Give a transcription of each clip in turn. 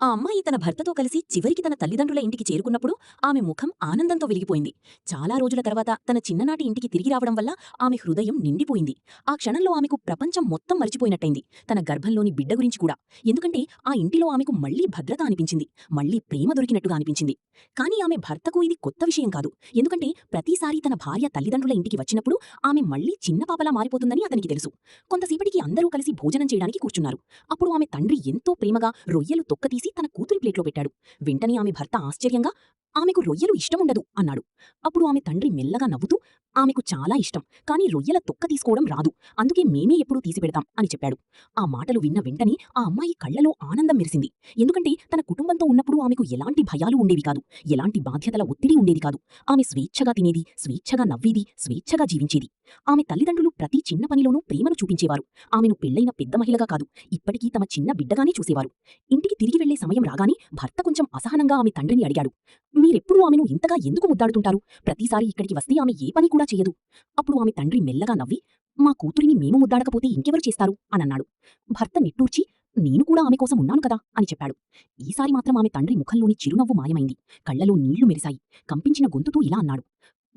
ఆ అమ్మాయి తన భర్తతో కలిసి చివరికి తన తల్లిదండ్రుల ఇంటికి చేరుకున్నప్పుడు ఆమె ముఖం ఆనందంతో వెలిగిపోయింది. చాలా రోజుల తర్వాత తన చిన్ననాటి ఇంటికి తిరిగి రావడం వల్ల ఆమె హృదయం నిండిపోయింది. ఆ క్షణంలో ఆమెకు ప్రపంచం మొత్తం మరిచిపోయినట్టయింది, తన గర్భంలోని బిడ్డ గురించి కూడా. ఎందుకంటే ఆ ఇంటిలో ఆమెకు మళ్లీ భద్రత అనిపించింది, మళ్లీ ప్రేమ దొరికినట్టుగా అనిపించింది. కానీ ఆమె భర్తకు ఇది కొత్త విషయం కాదు. ఎందుకంటే ప్రతిసారీ తన భార్య తల్లిదండ్రుల ఇంటికి వచ్చినప్పుడు ఆమె మళ్లీ చిన్న పాపలా మారిపోతుందని అతనికి తెలుసు. కొంతసేపటికి అందరూ కలిసి భోజనం చేయడానికి కూర్చున్నారు. అప్పుడు ఆమె తండ్రి ఎంతో ప్రేమగా రొయ్యలు తొక్కతీసి తన కూతురి ప్లేట్లో పెట్టాడు. వెంటనే ఆమె భర్త ఆశ్చర్యంగా, "ఆమెకు రొయ్యలు ఇష్టముండదు" అన్నాడు. అప్పుడు ఆమె తండ్రి మెల్లగా నవ్వుతూ, "ఆమెకు చాలా ఇష్టం, కానీ రొయ్యల తొక్క తీసుకోవడం రాదు, అందుకే మేమే ఎప్పుడూ తీసిపెడతాం" అని చెప్పాడు. ఆ మాటలు విన్న వెంటనే ఆ అమ్మాయి కళ్లలో ఆనందం మెరిసింది. ఎందుకంటే తన కుటుంబంతో ఉన్నప్పుడు ఆమెకు ఎలాంటి భయాలు ఉండేవి కాదు, ఎలాంటి బాధ్యతల ఒత్తిడి ఉండేది కాదు. ఆమె స్వేచ్ఛగా తినేది, స్వేచ్ఛగా నవ్వేది, స్వేచ్ఛగా జీవించేది. ఆమె తల్లిదండ్రులు ప్రతి చిన్న పనిలోనూ ప్రేమను చూపించేవారు. ఆమెను పెళ్లైన పెద్ద మహిళగా కాదు, ఇప్పటికీ తమ చిన్న బిడ్డగానే చూసేవారు. ఇంటికి తిరిగి వెళ్లే సమయం రాగానే భర్త కొంచెం అసహనంగా ఆమె తండ్రిని అడిగాడు, "మీరెప్పుడూ ఆమెను ఇంతగా ఎందుకు ముద్దాడుతుంటారు? ప్రతిసారి ఇక్కడికి వస్తే ఆమె ఏ పని కూడా చెయ్యదు." అప్పుడు ఆమె తండ్రి మెల్లగా నవ్వి, "మా కూతురిని మేము ముద్దాడకపోతే ఇంకెవరు చేస్తారు?" అనన్నాడు. భర్త నిట్టూర్చి, "నేను కూడా ఆమె కోసం ఉన్నాను కదా" అని చెప్పాడు. ఈసారి మాత్రం ఆమె తండ్రి ముఖంలోని చిరునవ్వు మాయమైంది. కళ్లలో నీళ్లు మెరిశాయి. కంపించిన గొంతుతో ఇలా అన్నాడు,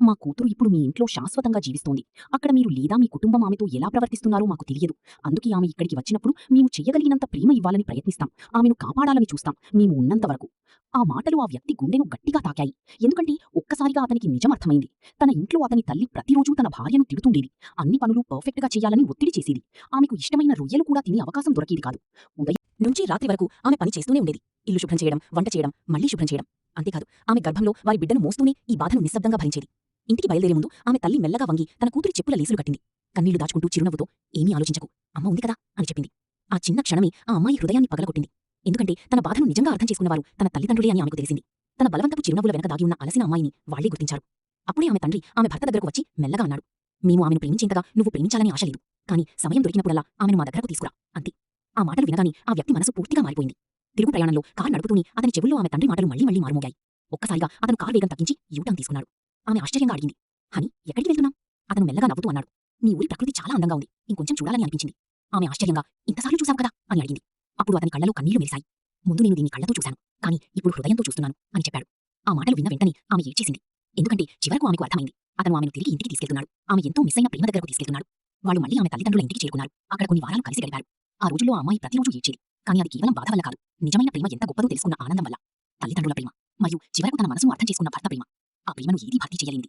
"మా కూతురు ఇప్పుడు మీ ఇంట్లో శాశ్వతంగా జీవిస్తోంది. అక్కడ మీరు లేదా మీ కుటుంబం ఆమెతో ఎలా ప్రవర్తిస్తున్నారో మాకు తెలియదు. అందుకే ఆమె ఇక్కడికి వచ్చినప్పుడు మేము చెయ్యగలిగినంత ప్రేమ ఇవ్వాలని ప్రయత్నిస్తాం. ఆమెను కాపాడాలని చూస్తాం, మేము ఉన్నంతవరకు." ఆ మాటలు ఆ వ్యక్తి గుండెను గట్టిగా తాకాయి. ఎందుకంటే ఒక్కసారిగా అతనికి నిజం అర్థమైంది. తన ఇంట్లో అతని తల్లి ప్రతిరోజూ తన భార్యను తిడుతుండేది. అన్ని పనులు పర్ఫెక్ట్గా చెయ్యాలని ఒత్తిడి చేసేది. ఆమెకు ఇష్టమైన రొయ్యలు కూడా తినే అవకాశం దొరికేది కాదు. ఉదయం నుంచి రాత్రి వరకు ఆమె పని చేస్తూనే ఉండేది. ఇల్లు శుభ్రం చేయడం, వంట చేయడం, మళ్లీ శుభ్రం చేయడం. అంతేకాదు, ఆమె గర్భంలో వారి బిడ్డను మోస్తూనే ఈ బాధను నిశ్శబ్దంగా భరించేది. ఇంటికి బయలుదేరే ముందు ఆమె తల్లి మెల్లగా వంగి తన కూతురి చెప్పుల లేసులు కట్టింది. కన్నీళ్లు దాచుకుంటూ చిరునవ్వుతో, "ఏమీ ఆలోచించకు, అమ్మ ఉంది కదా" అని చెప్పింది. ఆ చిన్న క్షణమే ఆ అమ్మాయి హృదయాన్ని పగలగొట్టింది. ఎందుకంటే తన బాధను నిజంగా అర్థం చేసుకున్నవారు తన తల్లిదండ్రులే అని ఆమెకు తెలిసింది. తన బలవంతపు చిరునవ్వుల వెనక దాగి ఉన్న అలసిన అమ్మాయిని వాళ్లే గుర్తించారు. అప్పుడే ఆమె తండ్రి ఆమె భర్త దగ్గరకు వచ్చి మెల్లగా అన్నాడు, "మేము ఆమెను ప్రేమించేంతగా నువ్వు ప్రేమించాలని ఆశ లేదు. కానీ సమయం దొరికినప్పుడల్లా ఆమెను మా దగ్గరకు తీసుకురా, అంతే." ఆ మాటలు వినగానే ఆ వ్యక్తి మనసు పూర్తిగా మారిపోయింది. తిరుగు ప్రయాణంలో కారు నడుపుతూనే అతని చెవుల్లో ఆమె తండ్రి మాటలు మళ్లీ మళ్లీ మారుమోగాయి. ఒక్కసారిగా అతను కారు వేగం తగ్గించి యూటర్న్ తీసుకున్నాడు. ఆమె ఆశ్చర్యంగా అడిగింది, "హనీ, ఎక్కడికి వెళ్తున్నాం?" అతను మెల్లగా నవ్వుతూ అన్నాడు, "నీ ఊరి ప్రకృతి చాలా అందంగా ఉంది, ఇంకొంచెం చూడాలని అనిపించింది." ఆమె ఆశ్చర్యంగా, "ఇంతసార్లు చూశావు కదా" అని అడిగింది. అప్పుడు అతని కళ్లలో కన్నీళ్లు మెరిశాయి. "ముందు నేను దీన్ని కళ్లతో చూశాను, కానీ ఇప్పుడు హృదయంతో చూస్తున్నాను" అని చెప్పాడు. ఆ మాటలు విన్న వెంటనే ఆమె ఏడ్చేసింది. ఎందుకంటే చివరకు ఆమెకు అర్థమైంది, అతను ఆమెను తిరిగి ఇంటికి తీసుకెళ్తున్నాడు. ఆమె ఎంతో మిస్సైన ప్రేమ దగ్గరకు తీసుకెళ్తున్నాడు. వాళ్ళు మళ్లీ ఆమె తల్లిదండ్రుల ఇంటికి చేరుకున్నారు. అక్కడ కొన్ని వారాలు కలిసి గడిపారు. ఆ రోజుల్లో ఆ అమ్మాయి ప్రతిరోజూ ఏడ్చేది. కానీ అది కేవలం బాధ వల్ల కాదు, నిజమైన ప్రేమ ఎంత గొప్పదో తెలుసుకున్న ఆనందం వల్ల. తల్లిదండ్రుల ప్రేమ మరియు చివరకు తన మనసును అర్థం చేసుకున్న భర్త ప్రేమ. ఆ ప్రేమను ఏదీ భర్తీ చేయలేనిది.